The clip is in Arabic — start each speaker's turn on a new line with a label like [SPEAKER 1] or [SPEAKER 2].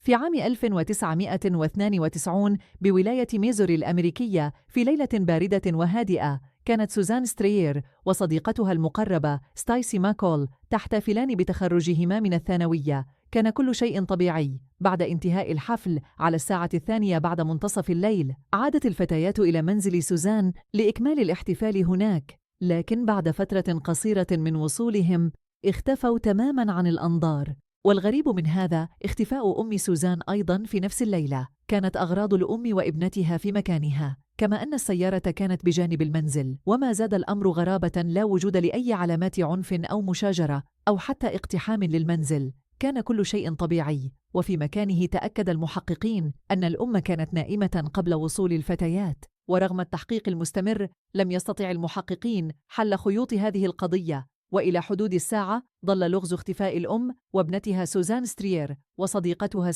[SPEAKER 1] في عام 1992 بولاية ميزوري الأمريكية، في ليلة باردة وهادئة، كانت سوزان ستريير وصديقتها المقربة ستايسي ماكول تحتفلان بتخرجهما من الثانوية. كان كل شيء طبيعي. بعد انتهاء الحفل على 2:00 بعد منتصف الليل، عادت الفتيات إلى منزل سوزان لإكمال الاحتفال هناك، لكن بعد فترة قصيرة من وصولهم اختفوا تماماً عن الأنظار. والغريب من هذا اختفاء أم سوزان أيضاً في نفس الليلة. كانت أغراض الأم وابنتها في مكانها، كما أن السيارة كانت بجانب المنزل. وما زاد الأمر غرابة لا وجود لأي علامات عنف أو مشاجرة أو حتى اقتحام للمنزل. كان كل شيء طبيعي. وفي مكانه تأكد المحققين أن الأم كانت نائمة قبل وصول الفتيات. ورغم التحقيق المستمر، لم يستطع المحققين حل خيوط هذه القضية. وإلى حدود الساعة ظل لغز اختفاء الأم وابنتها سوزان ستريير وصديقتها